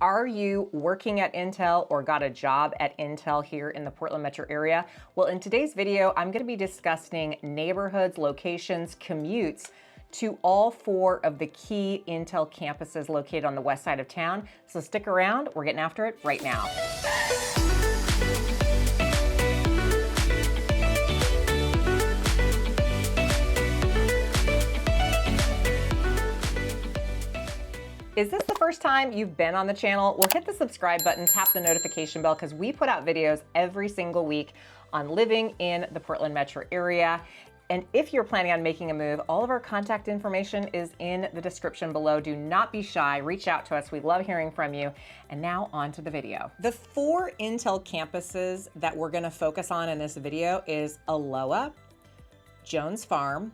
Are you working at Intel or got a job at Intel here in the Portland metro area? Well, in today's video, I'm going to be discussing neighborhoods, locations, commutes to all 4 of the key Intel campuses located on the west side of town. So stick around, we're getting after it right now. Is this the first time you've been on the channel? Well, hit the subscribe button, tap the notification bell, because we put out videos every single week on living in the Portland metro area. And if you're planning on making a move, all of our contact information is in the description below. Do not be shy, reach out to us. We love hearing from you. And now on to the video. The 4 Intel campuses that we're gonna focus on in this video is Aloha, Jones Farm,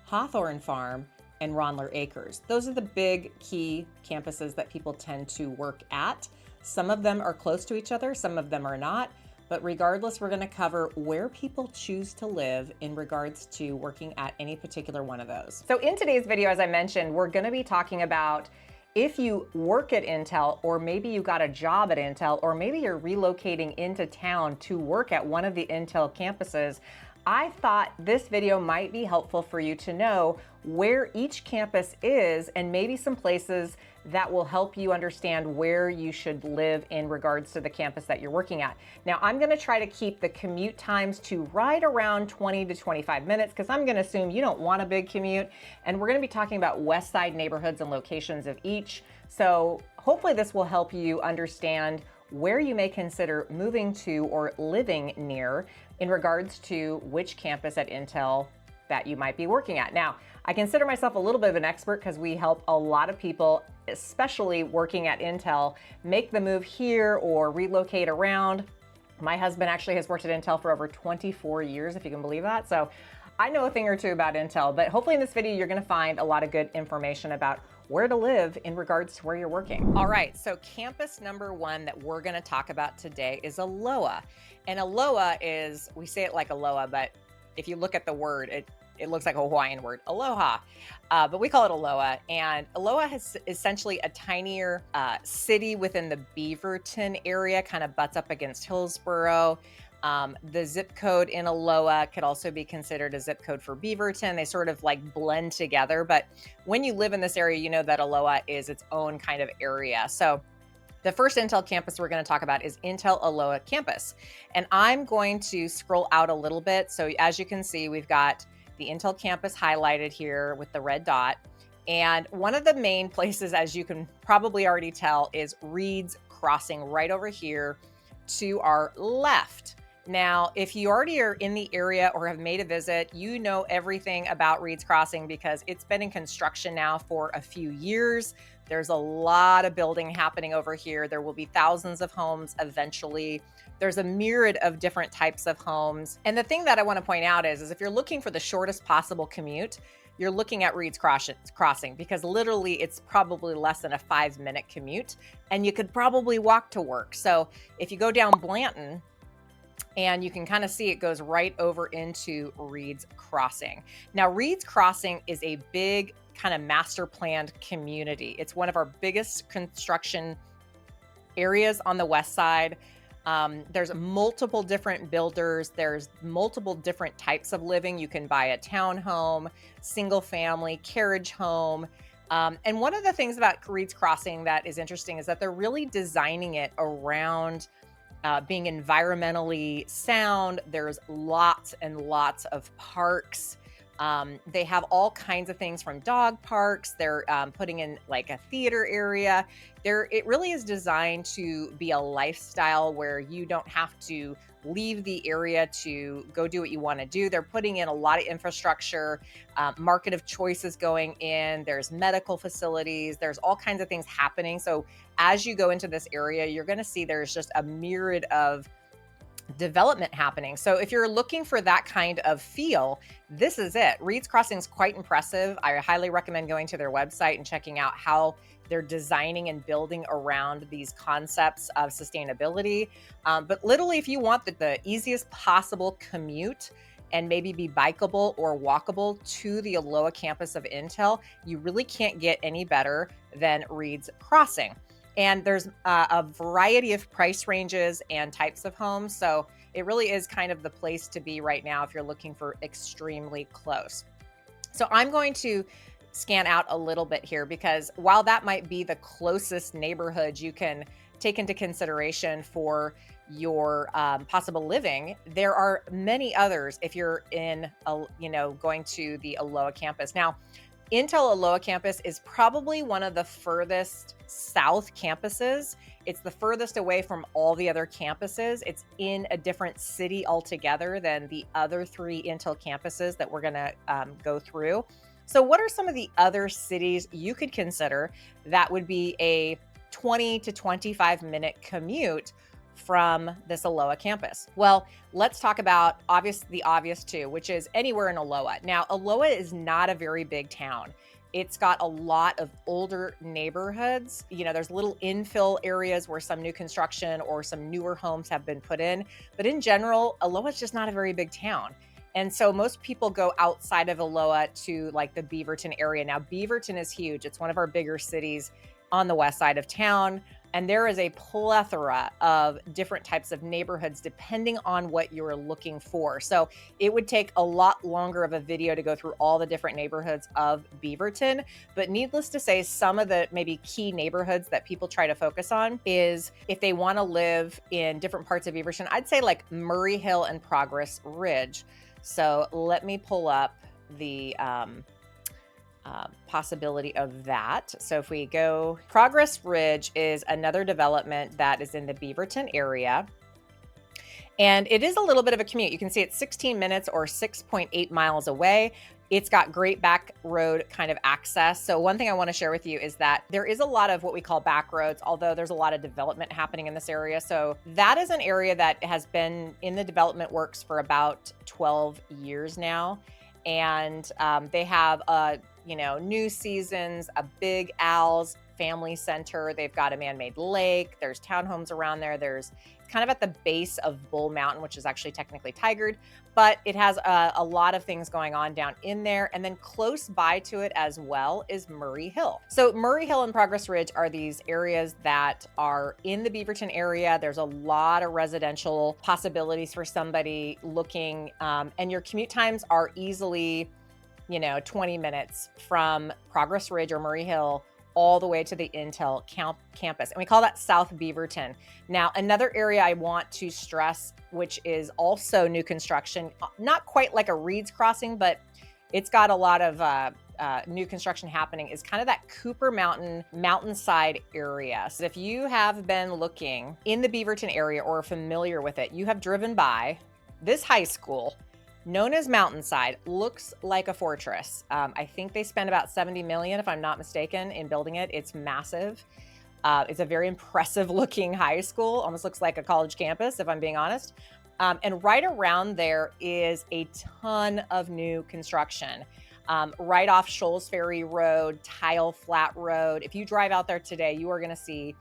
Hawthorn Farm, and Ronler Acres. Those are the big key campuses that people tend to work at. Some of them are close to each other, some of them are not, but regardless, we're gonna cover where people choose to live in regards to working at any particular one of those. So in today's video, as I mentioned, we're gonna be talking about if you work at Intel, or maybe you got a job at Intel, or maybe you're relocating into town to work at one of the Intel campuses. I thought this video might be helpful for you to know where each campus is and maybe some places that will help you understand where you should live in regards to the campus that you're working at. Now, I'm gonna try to keep the commute times to right around 20 to 25 minutes because I'm gonna assume you don't want a big commute. And we're gonna be talking about Westside neighborhoods and locations of each. So hopefully this will help you understand where you may consider moving to or living near in regards to which campus at Intel that you might be working at. Now, I consider myself a little bit of an expert because we help a lot of people, especially working at Intel, make the move here or relocate around. My husband actually has worked at Intel for over 24 years, if you can believe that. So I know a thing or two about Intel, but hopefully in this video, you're gonna find a lot of good information about where to live in regards to where you're working. All right, so campus number 1 that we're gonna talk about today is Aloha. And Aloha is, we say it like Aloha, but if you look at the word, it looks like a Hawaiian word, Aloha, but we call it Aloha. And Aloha is essentially a tinier city within the Beaverton area, kind of butts up against Hillsboro. The zip code in Aloha could also be considered a zip code for Beaverton. They sort of like blend together, but when you live in this area, you know that Aloha is its own kind of area. So the first Intel campus we're going to talk about is Intel Aloha campus. And I'm going to scroll out a little bit. So as you can see, we've got the Intel campus highlighted here with the red dot. And one of the main places, as you can probably already tell, is Reed's Crossing right over here to our left. Now, if you already are in the area or have made a visit, you know everything about Reed's Crossing because it's been in construction now for a few years. There's a lot of building happening over here. There will be thousands of homes eventually. There's a myriad of different types of homes. And the thing that I want to point out is if you're looking for the shortest possible commute, you're looking at Reed's Crossing because literally it's probably less than a 5-minute commute and you could probably walk to work. So if you go down Blanton, and you can kind of see it goes right over into Reed's Crossing. Now, Reed's Crossing is a big kind of master planned community. It's one of our biggest construction areas on the west side. There's multiple different builders. There's multiple different types of living. You can buy a townhome, single family, carriage home. And one of the things about Reed's Crossing that is interesting is that they're really designing it around being environmentally sound. There's lots and lots of parks. They have all kinds of things from dog parks. They're putting in like a theater area. It really is designed to be a lifestyle where you don't have to leave the area to go do what you want to do. They're putting in a lot of infrastructure, market of choices going in. There's medical facilities. There's all kinds of things happening. So as you go into this area, you're going to see there's just a myriad of development happening. So if you're looking for that kind of feel, this is it. Reed's Crossing is quite impressive. I highly recommend going to their website and checking out how they're designing and building around these concepts of sustainability. But literally, if you want the easiest possible commute and maybe be bikeable or walkable to the Aloha campus of Intel, you really can't get any better than Reed's Crossing. And there's a variety of price ranges and types of homes. So it really is kind of the place to be right now if you're looking for extremely close. So I'm going to scan out a little bit here, because while that might be the closest neighborhood you can take into consideration for your possible living, there are many others if you're in, going to the Aloha campus. Now, Intel Aloha campus is probably one of the furthest south campuses. It's the furthest away from all the other campuses. It's in a different city altogether than the other 3 Intel campuses that we're going to go through. So what are some of the other cities you could consider that would be a 20 to 25 minute commute from this Aloha campus? Well, let's talk about the obvious too, which is anywhere in Aloha. Now, Aloha is not a very big town. It's got a lot of older neighborhoods. There's little infill areas where some new construction or some newer homes have been put in. But in general, Aloha is just not a very big town. And so most people go outside of Aloha to like the Beaverton area. Now, Beaverton is huge. It's one of our bigger cities on the west side of town. And there is a plethora of different types of neighborhoods depending on what you're looking for. So it would take a lot longer of a video to go through all the different neighborhoods of Beaverton. But needless to say, some of the maybe key neighborhoods that people try to focus on is if they want to live in different parts of Beaverton, I'd say like Murray Hill and Progress Ridge. So let me pull up the possibility of that. So if we go, Progress Ridge is another development that is in the Beaverton area. And it is a little bit of a commute. You can see it's 16 minutes or 6.8 miles away. It's got great back road kind of access. So one thing I want to share with you is that there is a lot of what we call back roads, although there's a lot of development happening in this area. So that is an area that has been in the development works for about 12 years now. And they have new seasons, a Big Al's family center. They've got a man-made lake. There's townhomes around there. It's kind of at the base of Bull Mountain, which is actually technically Tigard, but it has a lot of things going on down in there. And then close by to it as well is Murray Hill. So Murray Hill and Progress Ridge are these areas that are in the Beaverton area. There's a lot of residential possibilities for somebody looking, and your commute times are easily 20 minutes from Progress Ridge or Murray Hill all the way to the Intel campus. And we call that South Beaverton. Now, another area I want to stress, which is also new construction, not quite like a Reed's Crossing, but it's got a lot of new construction happening, is kind of that Cooper Mountain mountainside area. So if you have been looking in the Beaverton area or are familiar with it, you have driven by this high school known as Mountainside. Looks like a fortress. I think they spent about $70 million, if I'm not mistaken, in building it. It's massive. It's a very impressive looking high school. Almost looks like a college campus, if I'm being honest. And right around there is a ton of new construction. Right off Shoals Ferry Road, Tile Flat Road. If you drive out there today, you are going to see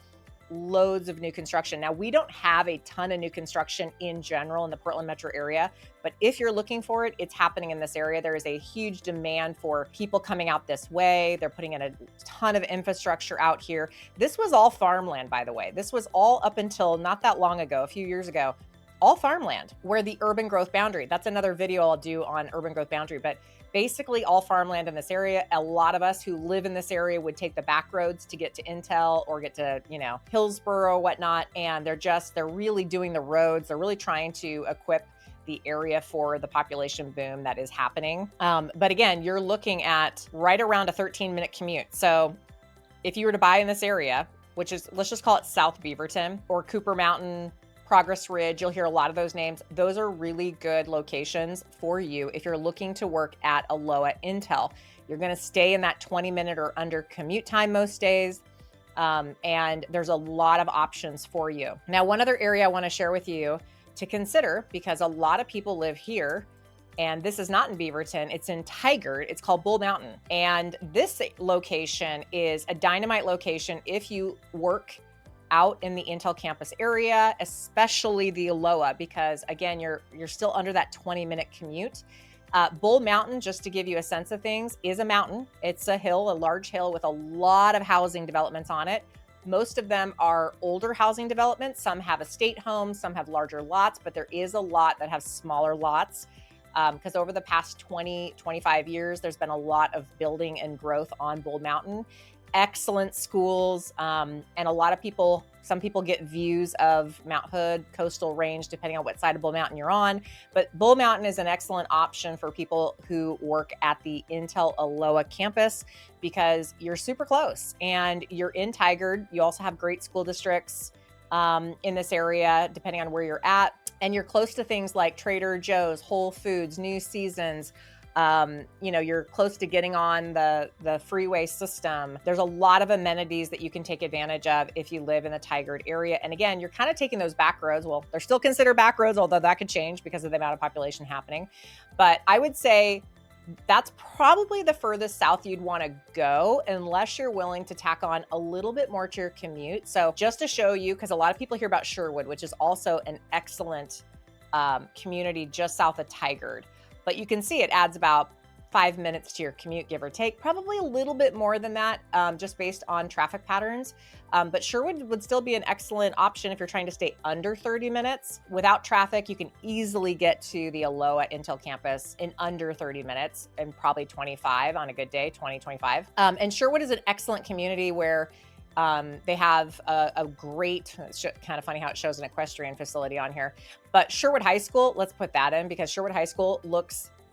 loads of new construction. Now, we don't have a ton of new construction in general in the Portland metro area, but if you're looking for it, it's happening in this area. There is a huge demand for people coming out this way. They're putting in a ton of infrastructure out here. This was all farmland, by the way. This was all up until not that long ago, a few years ago, all farmland, where the urban growth boundary. That's another video I'll do on urban growth boundary, but basically all farmland in this area. A lot of us who live in this area would take the back roads to get to Intel or get to, Hillsboro, whatnot. And they're really doing the roads. They're really trying to equip the area for the population boom that is happening. But again, you're looking at right around a 13-minute commute. So if you were to buy in this area, which is, let's just call it South Beaverton or Cooper Mountain, Progress Ridge, you'll hear a lot of those names. Those are really good locations for you if you're looking to work at Aloha Intel. You're going to stay in that 20-minute or under commute time most days, and there's a lot of options for you. Now, one other area I want to share with you to consider, because a lot of people live here, and this is not in Beaverton, it's in Tigard. It's called Bull Mountain. And this location is a dynamite location if you work out in the Intel campus area, especially the Aloha, because again, you're still under that 20-minute commute. Bull Mountain, just to give you a sense of things, is a mountain. It's a hill, a large hill with a lot of housing developments on it. Most of them are older housing developments. Some have estate homes, some have larger lots, but there is a lot that have smaller lots. Because over the past 20, 25 years, there's been a lot of building and growth on Bull Mountain. Excellent schools, and a lot of people, some people get views of Mount Hood, Coastal Range, depending on what side of Bull Mountain you're on. But Bull Mountain is an excellent option for people who work at the Intel Aloha campus because you're super close and you're in Tigard. You also have great school districts in this area, depending on where you're at. And you're close to things like Trader Joe's, Whole Foods, New Seasons. You're close to getting on the freeway system. There's a lot of amenities that you can take advantage of if you live in the Tigard area. And again, you're kind of taking those back roads. Well, they're still considered back roads, although that could change because of the amount of population happening. But I would say that's probably the furthest south you'd want to go unless you're willing to tack on a little bit more to your commute. So just to show you, because a lot of people hear about Sherwood, which is also an excellent community just south of Tigard. But you can see it adds about 5 minutes to your commute, give or take, probably a little bit more than that, just based on traffic patterns. But Sherwood would still be an excellent option if you're trying to stay under 30 minutes. Without traffic, you can easily get to the Aloha Intel campus in under 30 minutes and probably 25 on a good day, 20, 25. And Sherwood is an excellent community where they have a great, it's kind of funny how it shows an equestrian facility on here, but Sherwood High School, let's put that in because Sherwood High School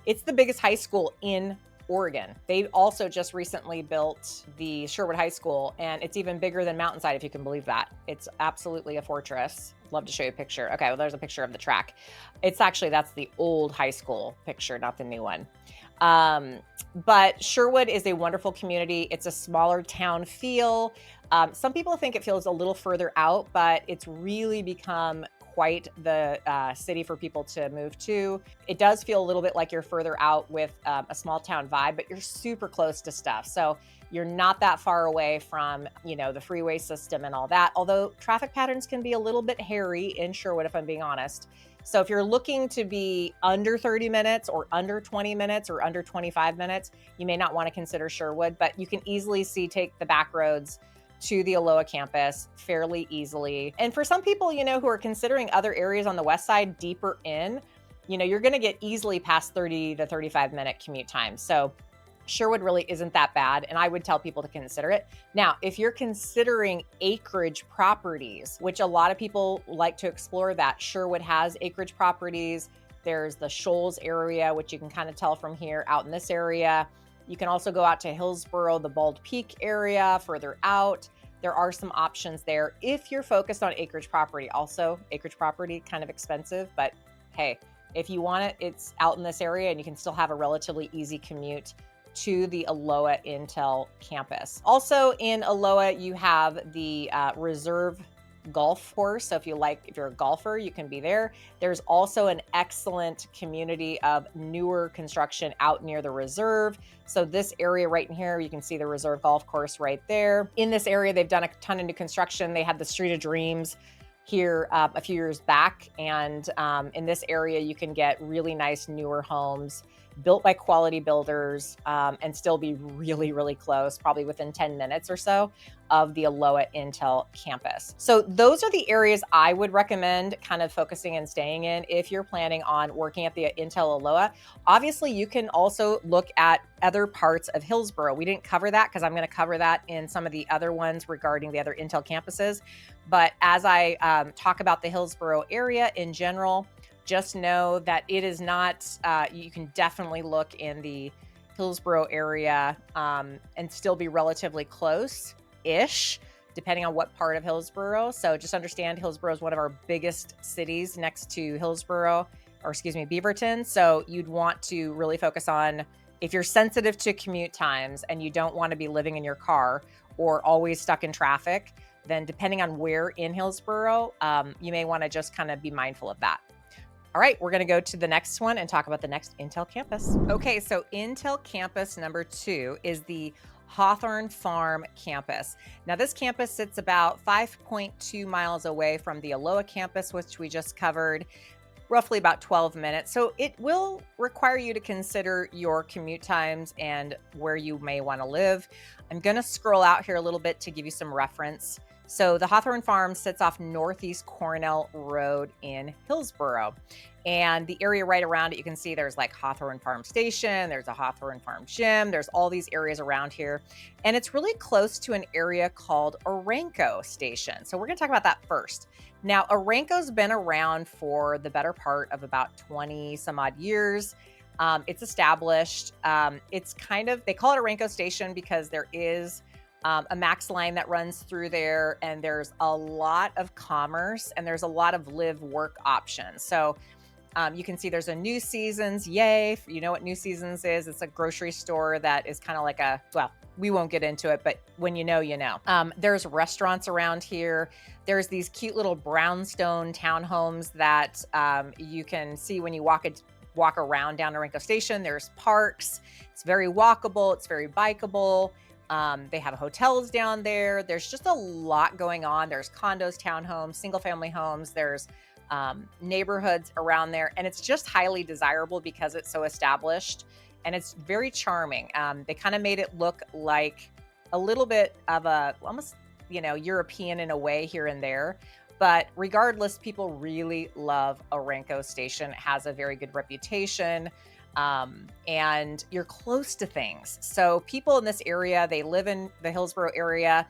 it's the biggest high school in Oregon. They also just recently built the Sherwood High School, and it's even bigger than Mountainside, if you can believe that. It's absolutely a fortress. Love to show you a picture. Okay, well, there's a picture of the track. That's the old high school picture, not the new one. But Sherwood is a wonderful community. It's a smaller town feel. Some people think it feels a little further out, but it's really become quite the city for people to move to. It does feel a little bit like you're further out with a small town vibe, but you're super close to stuff. So you're not that far away from, the freeway system and all that. Although traffic patterns can be a little bit hairy in Sherwood, if I'm being honest. So if you're looking to be under 30 minutes or under 20 minutes or under 25 minutes, you may not want to consider Sherwood, but you can easily take the back roads to the Aloha campus fairly easily. And for some people, who are considering other areas on the west side deeper in, you're going to get easily past 30 to 35 minute commute time. So Sherwood really isn't that bad, and I would tell people to consider it. Now, if you're considering acreage properties, which a lot of people like to explore, that Sherwood has acreage properties. There's the Shoals area, which you can kind of tell from here out in this area. You can also go out to Hillsboro, the Bald Peak area, further out. There are some options there if you're focused on acreage property. Also, acreage property, kind of expensive, but hey, if you want it, it's out in this area and you can still have a relatively easy commute to the Aloha Intel campus. Also in Aloha, you have the Reserve golf course. So if you're a golfer, you can be there. There's also an excellent community of newer construction out near the reserve. So this area right in here, you can see the Reserve golf course right there. In this area, they've done a ton of new construction. They had the Street of Dreams here a few years back. And in this area, you can get really nice newer homes built by quality builders and still be really, really close, probably within 10 minutes or so of the Aloha Intel campus. So those are the areas I would recommend kind of focusing and staying in if you're planning on working at the Intel Aloha. Obviously, you can also look at other parts of Hillsboro. We didn't cover that because I'm going to cover that in some of the other ones regarding the other Intel campuses. But as I talk about the Hillsboro area in general, just know that it is not, you can definitely look in the Hillsboro area and still be relatively close-ish, depending on what part of Hillsboro. So just understand Hillsboro is one of our biggest cities next to Beaverton. So you'd want to really focus on, if you're sensitive to commute times and you don't want to be living in your car or always stuck in traffic, then depending on where in Hillsboro, you may want to just kind of be mindful of that. All right, we're going to go to the next one and talk about the next Intel campus. Okay, so Intel campus number 2 is the Hawthorn Farm campus. Now this campus sits about 5.2 miles away from the Aloha campus, which we just covered, roughly about 12 minutes. So it will require you to consider your commute times and where you may want to live. I'm going to scroll out here a little bit to give you some reference So the Hawthorn Farm sits off Northeast Cornell Road in Hillsboro. And the area right around it, you can see there's like Hawthorn Farm Station, there's a Hawthorn Farm Gym, there's all these areas around here. And it's really close to an area called Aranco Station. So we're gonna talk about that first. Now, Aranco's been around for the better part of about 20 some odd years. It's established. It's kind of, they call it Aranco Station because there is a max line that runs through there, and there's a lot of commerce and there's a lot of live work options. So you can see there's a New Seasons. Yay. You know what New Seasons is? It's a grocery store that is kind of like a, well, we won't get into it, but when you know, you know. There's restaurants around here. There's these cute little brownstone townhomes that you can see when you walk around down Aranco Station. There's parks. It's very walkable. It's very bikeable. They have hotels down there. There's just a lot going on. There's condos, townhomes, single family homes. There's neighborhoods around there, and it's just highly desirable because it's so established and it's very charming. They kind of made it look like a little bit of a, almost, you know, European in a way here and there. But regardless, people really love Aranco Station. It has a very good reputation. And you're close to things. So people in this area, they live in the Hillsboro area.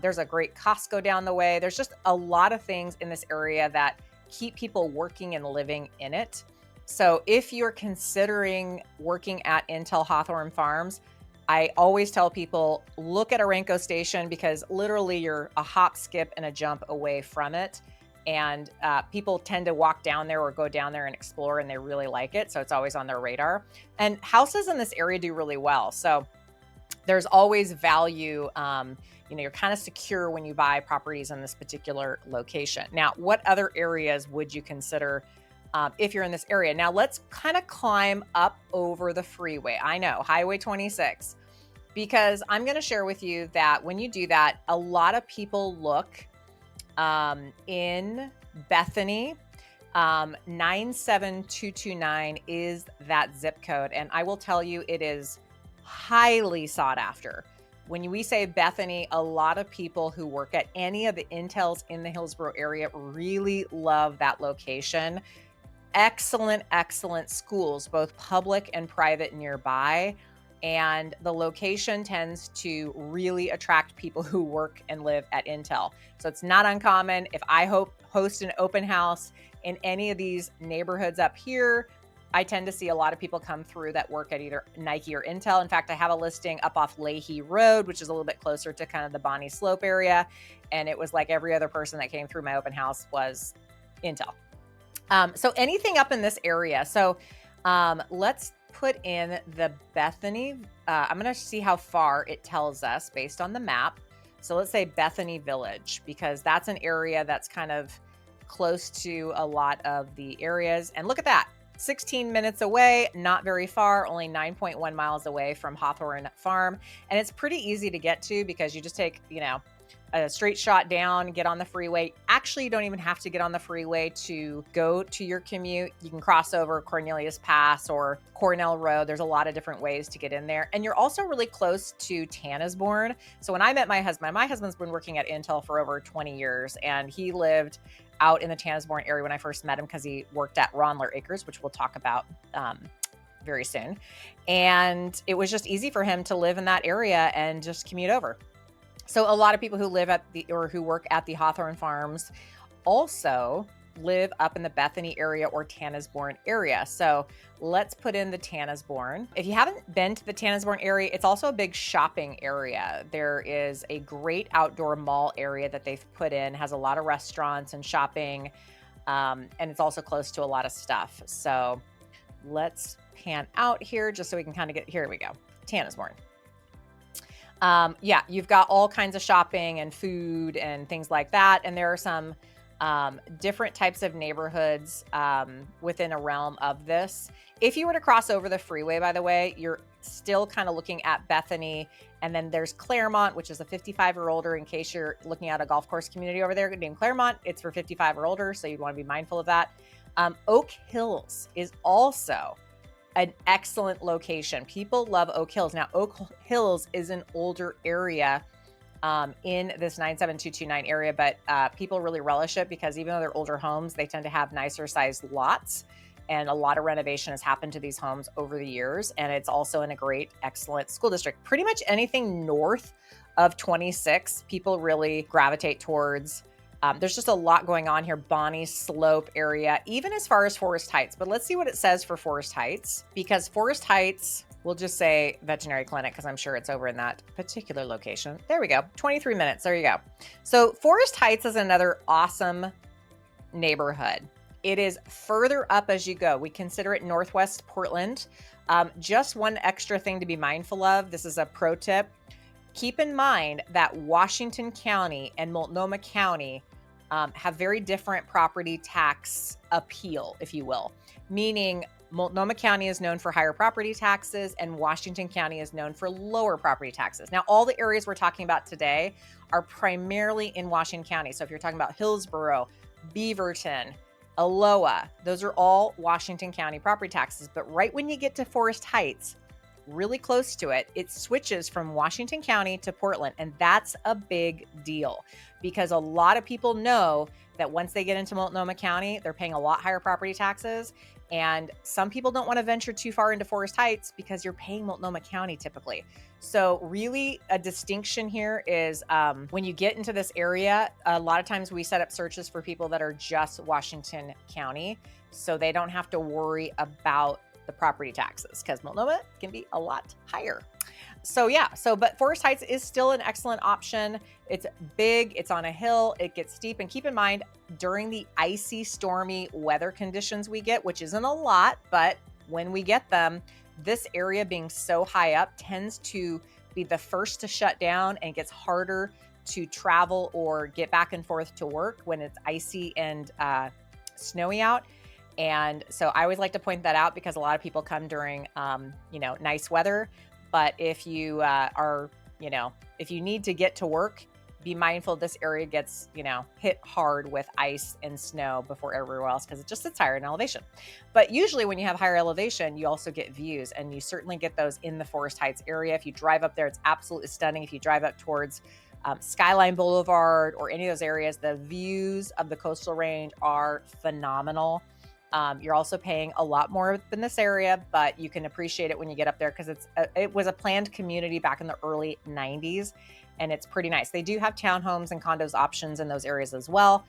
There's a great Costco down the way. There's just a lot of things in this area that keep people working and living in it. So if you're considering working at Intel Hawthorn Farms, I always tell people, look at Aranco Station because literally you're a hop, skip, and a jump away from it. And people tend to walk down there or go down there and explore, and they really like it. So it's always on their radar. And houses in this area do really well. So there's always value. You know, you're kind of secure when you buy properties in this particular location. Now, what other areas would you consider if you're in this area? Now, let's kind of climb up over the freeway. I know, Highway 26, because I'm going to share with you that when you do that, a lot of people look in Bethany. 97229 is that zip code. And I will tell you, it is highly sought after. When we say Bethany, a lot of people who work at any of the Intels in the Hillsboro area really love that location. Excellent, excellent schools, both public and private nearby. And the location tends to really attract people who work and live at Intel. So it's not uncommon. If I host an open house in any of these neighborhoods up here, I tend to see a lot of people come through that work at either Nike or Intel. In fact, I have a listing up off Leahy Road, which is a little bit closer to kind of the Bonnie Slope area. And it was like every other person that came through my open house was Intel. So anything up in this area. So let's put in the Bethany. I'm going to see how far it tells us based on the map. So let's say Bethany Village, because that's an area that's kind of close to a lot of the areas. And look at that. 16 minutes away, not very far, only 9.1 miles away from Hawthorn Farm. And it's pretty easy to get to because you just take, you know, a straight shot down, get on the freeway. Actually, you don't even have to get on the freeway to go to your commute. You can cross over Cornelius Pass or Cornell Road. There's a lot of different ways to get in there. And you're also really close to Tanasbourne. So when I met my husband's been working at Intel for over 20 years, and he lived out in the Tanasbourne area when I first met him because he worked at Ronler Acres, which we'll talk about very soon. And it was just easy for him to live in that area and just commute over. So a lot of people who live at who work at the Hawthorn Farms also live up in the Bethany area or Tanasbourne area. So let's put in the Tanasbourne. If you haven't been to the Tanasbourne area, it's also a big shopping area. There is a great outdoor mall area that they've put in, has a lot of restaurants and shopping. And it's also close to a lot of stuff. So let's pan out here just so we can kind of get, here we go, Tanasbourne. Yeah, you've got all kinds of shopping and food and things like that. And there are some different types of neighborhoods within a realm of this. If you were to cross over the freeway, by the way, you're still kind of looking at Bethany. And then there's Claremont, which is a 55 or older, in case you're looking at a golf course community over there named Claremont. It's for 55 or older, so you'd want to be mindful of that. Oak Hills is also an excellent location. People love Oak Hills. Now, Oak Hills is an older area in this 97229 area, but people really relish it because even though they're older homes, they tend to have nicer sized lots. And a lot of renovation has happened to these homes over the years. And it's also in a great, excellent school district. Pretty much anything north of 26, people really gravitate towards. There's just a lot going on here. Bonnie Slope area, even as far as Forest Heights. But let's see what it says for Forest Heights, because Forest Heights, we'll just say veterinary clinic, because I'm sure it's over in that particular location. There we go. 23 minutes. There you go. So Forest Heights is another awesome neighborhood. It is further up as you go. We consider it Northwest Portland. Just one extra thing to be mindful of. This is a pro tip. Keep in mind that Washington County and Multnomah County have very different property tax appeal, if you will. Meaning Multnomah County is known for higher property taxes and Washington County is known for lower property taxes. Now, all the areas we're talking about today are primarily in Washington County. So if you're talking about Hillsborough, Beaverton, Aloha, those are all Washington County property taxes. But right when you get to Forest Heights, really close to it, it switches from Washington County to Portland. And that's a big deal because a lot of people know that once they get into Multnomah County, they're paying a lot higher property taxes. And some people don't want to venture too far into Forest Heights because you're paying Multnomah County typically. So really a distinction here is when you get into this area, a lot of times we set up searches for people that are just Washington County, so they don't have to worry about the property taxes because Multnomah can be a lot higher. So yeah, but Forest Heights is still an excellent option. It's big, it's on a hill, it gets steep. And keep in mind, during the icy, stormy weather conditions we get, which isn't a lot, but when we get them, this area being so high up tends to be the first to shut down and gets harder to travel or get back and forth to work when it's icy and snowy out. And so I always like to point that out because a lot of people come during, nice weather. But if you if you need to get to work, be mindful this area gets, hit hard with ice and snow before everywhere else because it just sits higher in elevation. But usually when you have higher elevation, you also get views, and you certainly get those in the Forest Heights area. If you drive up there, it's absolutely stunning. If you drive up towards Skyline Boulevard or any of those areas, the views of the coastal range are phenomenal. You're also paying a lot more than this area, but you can appreciate it when you get up there because it was a planned community back in the early 90s, and it's pretty nice. They do have townhomes and condos options in those areas as well,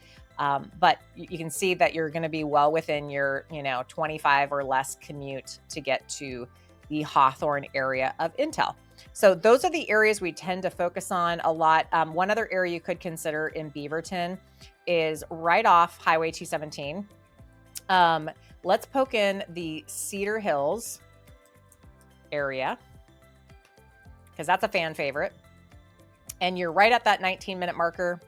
but you can see that you're going to be well within your 25 or less commute to get to the Hawthorn area of Intel. So those are the areas we tend to focus on a lot. One other area you could consider in Beaverton is right off Highway 217. Let's poke in the Cedar Hills area because that's a fan favorite. And you're right at that 19-minute marker.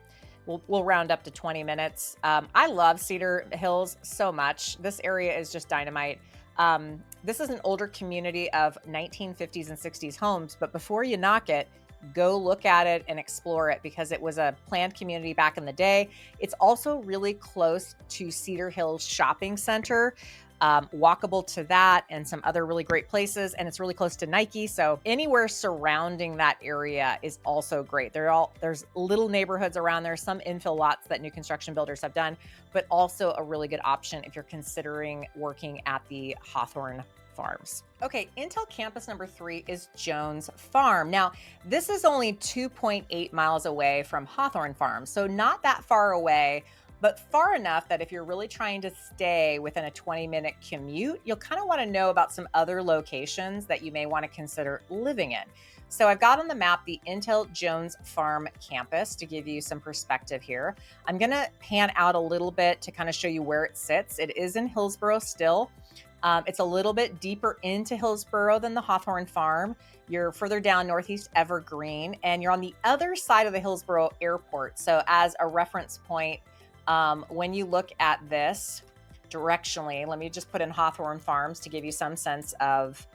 We'll round up to 20 minutes. I love Cedar Hills so much. This area is just dynamite. This is an older community of 1950s and 60s homes, but before you knock it, go look at it and explore it because it was a planned community back in the day. It's also really close to Cedar Hills Shopping Center, walkable to that and some other really great places. And it's really close to Nike. So anywhere surrounding that area is also great. There's little neighborhoods around there, some infill lots that new construction builders have done, but also a really good option if you're considering working at the Hawthorn Farms. Okay, Intel campus number 3 is Jones Farm. Now, this is only 2.8 miles away from Hawthorn Farms, so not that far away, but far enough that if you're really trying to stay within a 20-minute commute, you'll kind of want to know about some other locations that you may want to consider living in. So I've got on the map the Intel Jones Farm campus to give you some perspective here. I'm going to pan out a little bit to kind of show you where it sits. It is in Hillsborough still. It's a little bit deeper into Hillsborough than the Hawthorn Farm. You're further down Northeast Evergreen, and you're on the other side of the Hillsborough Airport. So as a reference point, when you look at this directionally, let me just put in Hawthorn Farms to give you some sense of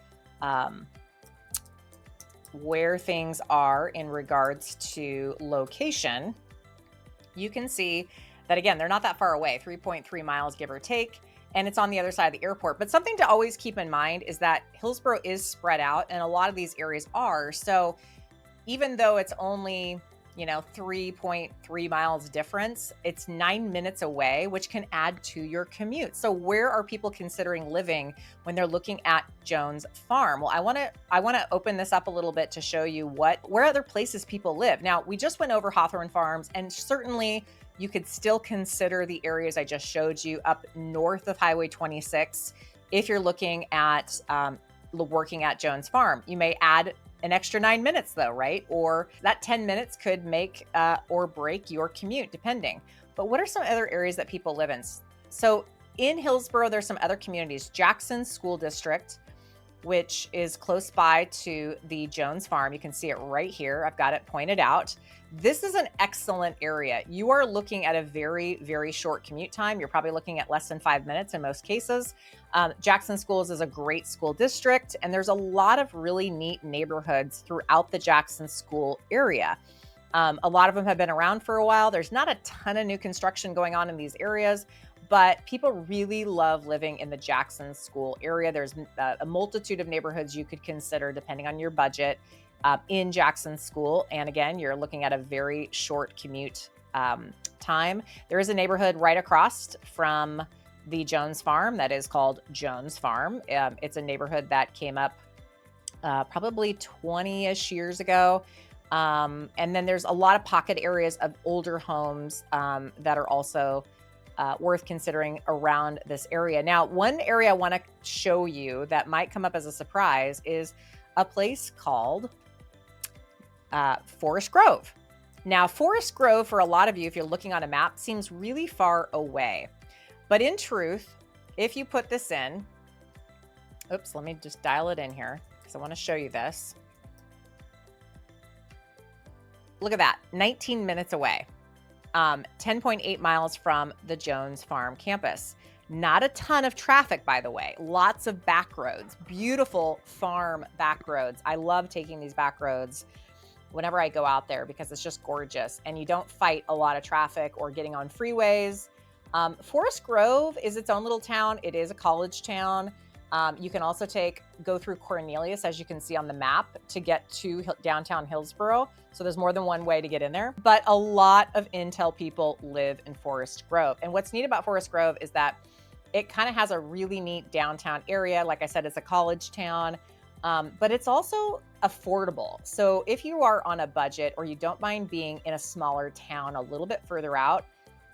where things are in regards to location. You can see that, again, they're not that far away, 3.3 miles, give or take. And it's on the other side of the airport. But something to always keep in mind is that Hillsborough is spread out, and a lot of these areas are. So even though it's only 3.3 miles difference. It's 9 minutes away, which can add to your commute. So where are people considering living when they're looking at Jones Farm? Well, I want to open this up a little bit to show you where other places people live. Now, we just went over Hawthorn Farms, and certainly you could still consider the areas I just showed you up north of Highway 26 if you're looking at working at Jones Farm. You may add an extra 9 minutes though, right? Or that 10 minutes could make or break your commute, depending. But what are some other areas that people live in? So in Hillsborough, there's some other communities. Jackson School District, which is close by to the Jones Farm. You can see it right here. I've got it pointed out. This is an excellent area. You are looking at a very, very short commute time. You're probably looking at less than 5 minutes in most cases. Jackson Schools is a great school district, and there's a lot of really neat neighborhoods throughout the Jackson School area. A lot of them have been around for a while. There's not a ton of new construction going on in these areas, but people really love living in the Jackson School area. There's a multitude of neighborhoods you could consider depending on your budget in Jackson School. And again, you're looking at a very short commute time. There is a neighborhood right across from the Jones Farm that is called Jones Farm. It's a neighborhood that came up probably 20-ish years ago. And then there's a lot of pocket areas of older homes that are also worth considering around this area. Now, one area I want to show you that might come up as a surprise is a place called Forest Grove. Now, Forest Grove, for a lot of you, if you're looking on a map, seems really far away. But in truth, if you put this in, oops, let me just dial it in here because I want to show you this. Look at that, 19 minutes away. 10.8 miles from the Jones Farm campus. Not a ton of traffic, by the way. Lots of back roads, beautiful farm back roads. I love taking these back roads whenever I go out there because it's just gorgeous and you don't fight a lot of traffic or getting on freeways. Forest Grove is its own little town. It is a college town. You can also go through Cornelius, as you can see on the map, to get to downtown Hillsborough. So there's more than one way to get in there. But a lot of Intel people live in Forest Grove. And what's neat about Forest Grove is that it kind of has a really neat downtown area. Like I said, it's a college town, but it's also affordable. So if you are on a budget or you don't mind being in a smaller town a little bit further out,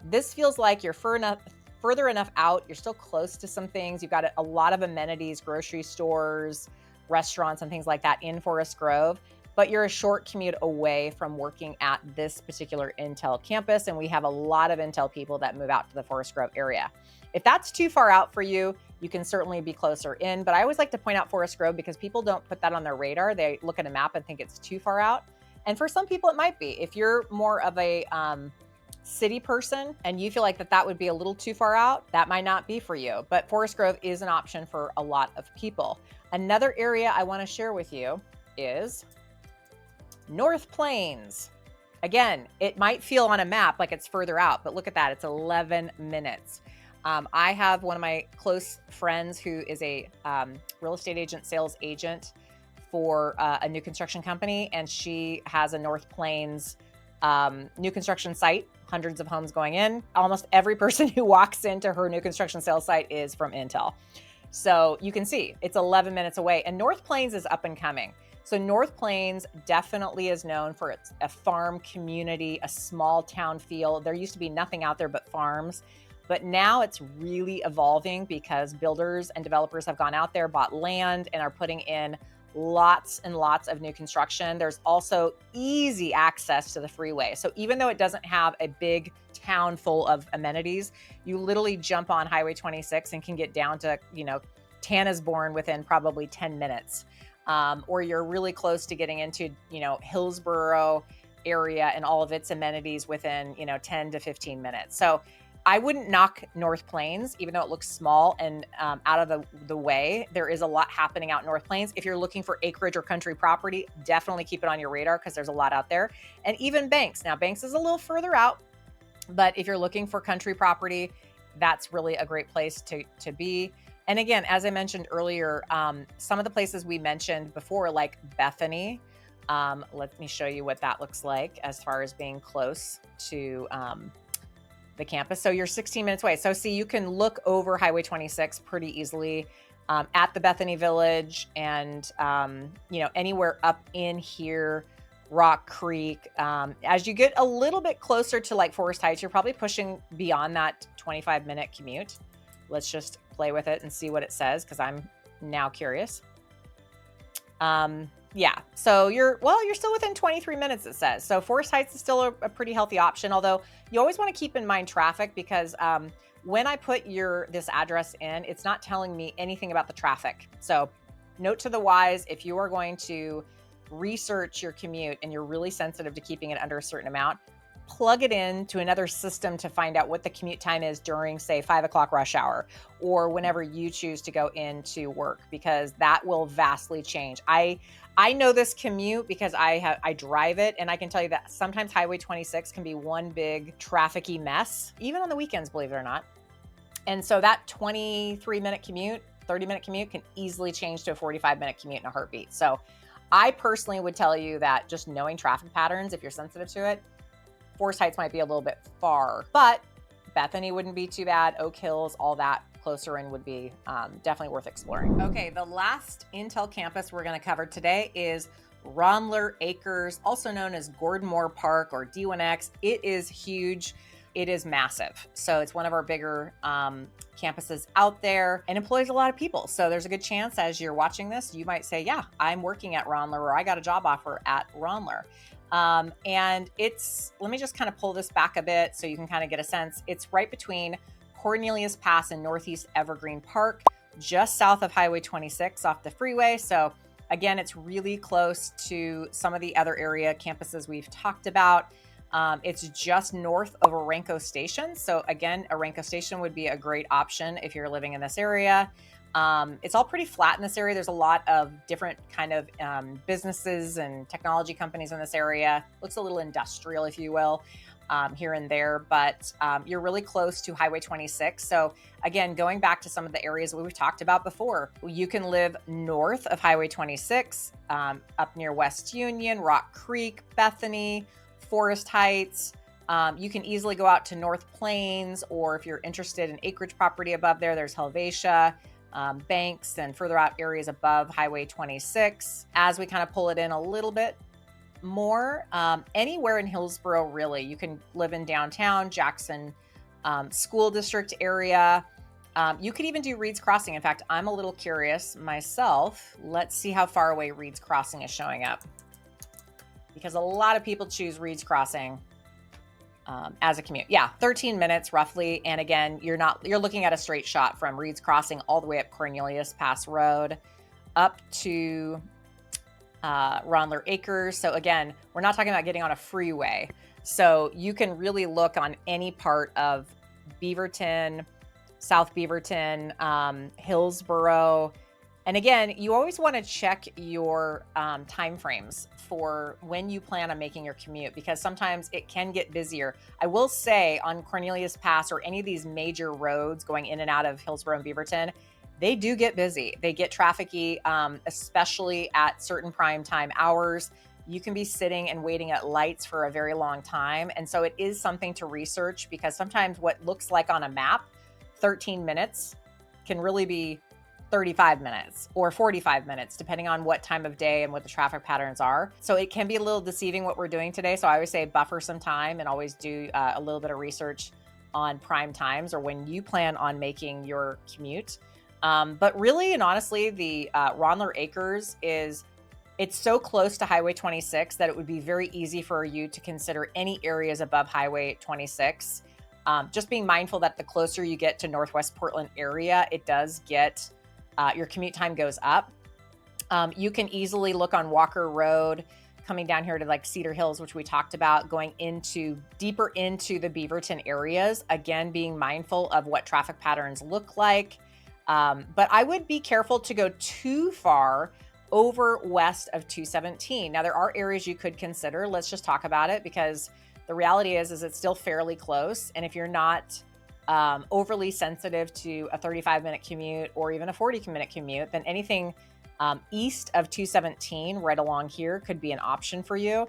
this feels like you're further enough out. You're still close to some things. You've got a lot of amenities, grocery stores, restaurants, and things like that in Forest Grove, but you're a short commute away from working at this particular Intel campus. And we have a lot of Intel people that move out to the Forest Grove area. If that's too far out for you, you can certainly be closer in, but I always like to point out Forest Grove because people don't put that on their radar. They look at a map and think it's too far out. And for some people it might be. If you're more of a city person and you feel like that would be a little too far out, that might not be for you. But Forest Grove is an option for a lot of people. Another area I want to share with you is North Plains. Again, it might feel on a map like it's further out, but look at that, it's 11 minutes. I have one of my close friends who is a real estate agent, sales agent for a new construction company, and she has a North Plains new construction site, hundreds of homes going in. Almost every person who walks into her new construction sales site is from Intel. So you can see it's 11 minutes away, and North Plains is up and coming. So North Plains definitely is known for a farm community, a small town feel. There used to be nothing out there but farms, but now it's really evolving because builders and developers have gone out there, bought land, and are putting in lots and lots of new construction. There's also easy access to the freeway. So even though it doesn't have a big town full of amenities, you literally jump on Highway 26 and can get down to, Tanasbourne within probably 10 minutes. Or you're really close to getting into, Hillsborough area and all of its amenities within, 10 to 15 minutes. So I wouldn't knock North Plains, even though it looks small and out of the way. There is a lot happening out North Plains. If you're looking for acreage or country property, definitely keep it on your radar because there's a lot out there. And even Banks. Now, Banks is a little further out, but if you're looking for country property, that's really a great place to be. And again, as I mentioned earlier, some of the places we mentioned before, like Bethany, Let me show you what that looks like as far as being close to the campus. So you're 16 minutes away. So see, you can look over Highway 26 pretty easily at the Bethany Village and, you know, anywhere up in here, Rock Creek. As you get a little bit closer to like Forest Heights, you're probably pushing beyond that 25-minute commute. Let's just play with it and see what it says, because I'm now curious. Yeah, so you're still within 23 minutes, it says. So Forest Heights is still a pretty healthy option, although you always want to keep in mind traffic, because when I put this address in, it's not telling me anything about the traffic. So note to the wise, if you are going to research your commute and you're really sensitive to keeping it under a certain amount, plug it in to another system to find out what the commute time is during, say, 5 o'clock rush hour, or whenever you choose to go into work, because that will vastly change. I know this commute because I drive it, and I can tell you that sometimes Highway 26 can be one big trafficy mess, even on the weekends, believe it or not. And so that 23-minute commute, 30-minute commute can easily change to a 45-minute commute in a heartbeat. So I personally would tell you that just knowing traffic patterns, if you're sensitive to it, Forest Heights might be a little bit far, but Bethany wouldn't be too bad. Oak Hills, all that closer in would be definitely worth exploring. Okay, the last Intel campus we're going to cover today is Ronler Acres, also known as Gordon Moore Park or D1X. It is huge. It is massive. So it's one of our bigger campuses out there and employs a lot of people. So there's a good chance as you're watching this, you might say, yeah, I'm working at Ronler, or I got a job offer at Ronler. And let me just kind of pull this back a bit so you can kind of get a sense. It's right between Cornelius Pass and Northeast Evergreen Park, just south of Highway 26 off the freeway. So again, it's really close to some of the other area campuses we've talked about. It's just north of Orenco Station. So again, Orenco Station would be a great option if you're living in this area. It's all pretty flat in this area. There's a lot of different kind of businesses and technology companies in this area. Looks a little industrial, if you will, here and there, but you're really close to Highway 26. So again, going back to some of the areas that we've talked about before, you can live north of Highway 26, up near West Union, Rock Creek, Bethany, Forest Heights. You can easily go out to North Plains, or if you're interested in acreage property above there, there's Helvetia, Banks, and further out areas above Highway 26. As we kind of pull it in a little bit more, anywhere in Hillsboro, really. You can live in downtown, Jackson School District area. You could even do Reed's Crossing. In fact, I'm a little curious myself. Let's see how far away Reed's Crossing is showing up, because a lot of people choose Reed's Crossing as a commute. Yeah, 13 minutes roughly. And again, you're looking at a straight shot from Reed's Crossing all the way up Cornelius Pass Road up to Ronler Acres. So again, we're not talking about getting on a freeway. So you can really look on any part of Beaverton, South Beaverton, Hillsboro. And again, you always want to check your timeframes for when you plan on making your commute, because sometimes it can get busier. I will say on Cornelius Pass or any of these major roads going in and out of Hillsboro and Beaverton, they do get busy. They get trafficky, especially at certain prime time hours. You can be sitting and waiting at lights for a very long time. And so it is something to research, because sometimes what looks like on a map, 13 minutes, can really be 35 minutes or 45 minutes, depending on what time of day and what the traffic patterns are. So it can be a little deceiving what we're doing today. So I always say buffer some time and always do a little bit of research on prime times or when you plan on making your commute. But really and honestly, the Ronler Acres it's so close to Highway 26 that it would be very easy for you to consider any areas above Highway 26. Just being mindful that the closer you get to Northwest Portland area, it does get your commute time goes up. You can easily look on Walker Road, coming down here to like Cedar Hills, which we talked about, going deeper into the Beaverton areas. Again, being mindful of what traffic patterns look like. But I would be careful to go too far over west of 217. Now, there are areas you could consider. Let's just talk about it, because the reality is it's still fairly close. And if you're not overly sensitive to a 35-minute commute or even a 40-minute commute, then anything East of 217, right along here, could be an option for you.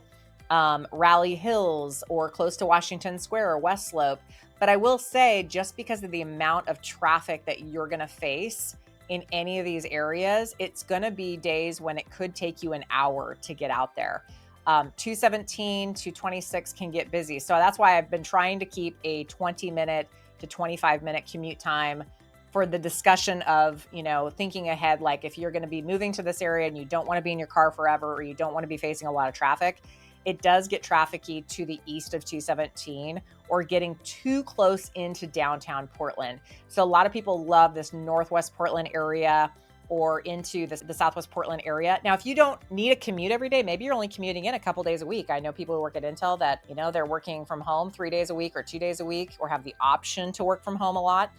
Raleigh Hills or close to Washington Square or West Slope. But I will say, just because of the amount of traffic that you're going to face in any of these areas, it's going to be days when it could take you an hour to get out there. 217 to 26 can get busy. So that's why I've been trying to keep a 20-minute to 25-minute commute time for the discussion of, you know, thinking ahead, like if you're going to be moving to this area and you don't want to be in your car forever, or you don't want to be facing a lot of traffic, it does get trafficky to the east of 217 or getting too close into downtown Portland. So a lot of people love this Northwest Portland area or into the Southwest Portland area. Now, if you don't need a commute every day, maybe you're only commuting in a couple days a week. I know people who work at Intel that, you know, they're working from home 3 days a week or 2 days a week, or have the option to work from home a lot.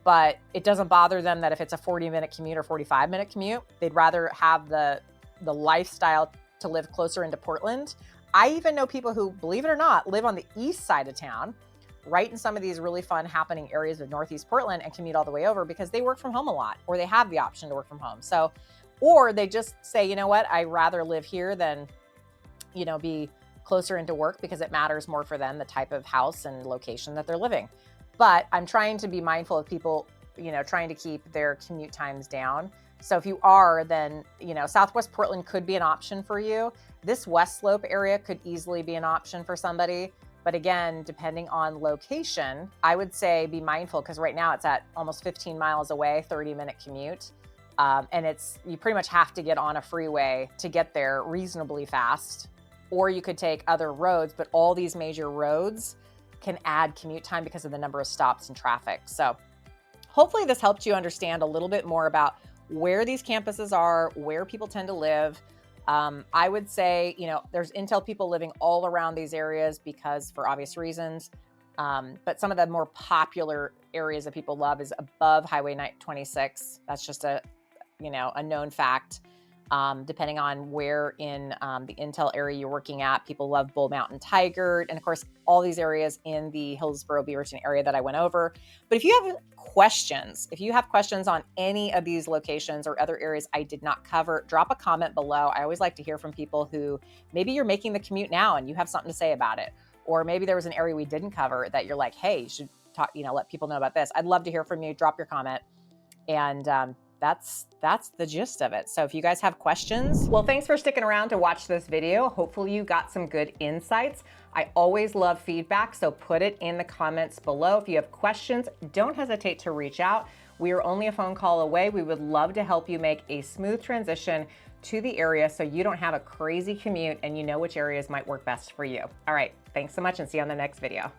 But it doesn't bother them that if it's a 40-minute commute or 45-minute commute, they'd rather have the lifestyle to live closer into Portland. I even know people who, believe it or not, live on the east side of town, right in some of these really fun happening areas of Northeast Portland, and commute all the way over because they work from home a lot, or they have the option to work from home. So, or they just say, you know what, I'd rather live here than, you know, be closer into work because it matters more for them, the type of house and location that they're living. But I'm trying to be mindful of people, you know, trying to keep their commute times down. So if you are, then, you know, Southwest Portland could be an option for you. This West Slope area could easily be an option for somebody. But again, depending on location, I would say be mindful, because right now it's at almost 15 miles away, 30-minute commute. And you pretty much have to get on a freeway to get there reasonably fast. Or you could take other roads, but all these major roads can add commute time because of the number of stops and traffic. So hopefully this helped you understand a little bit more about where these campuses are, where people tend to live. I would say, you know, there's Intel people living all around these areas because for obvious reasons. But some of the more popular areas that people love is above Highway 26. That's just a known fact. Depending on where in the Intel area you're working at, people love Bull Mountain, Tigard, and of course, all these areas in the Hillsborough, Beaverton area that I went over. But if you have questions on any of these locations or other areas I did not cover, drop a comment below. I always like to hear from people who maybe you're making the commute now and you have something to say about it. Or maybe there was an area we didn't cover that you're like, hey, you should talk, let people know about this. I'd love to hear from you. Drop your comment. And that's the gist of it. So if you guys have questions. Well, thanks for sticking around to watch this video. Hopefully you got some good insights. I always love feedback, so put it in the comments below. If you have questions, don't hesitate to reach out. We are only a phone call away. We would love to help you make a smooth transition to the area so you don't have a crazy commute and you know which areas might work best for you. All right, thanks so much and see you on the next video.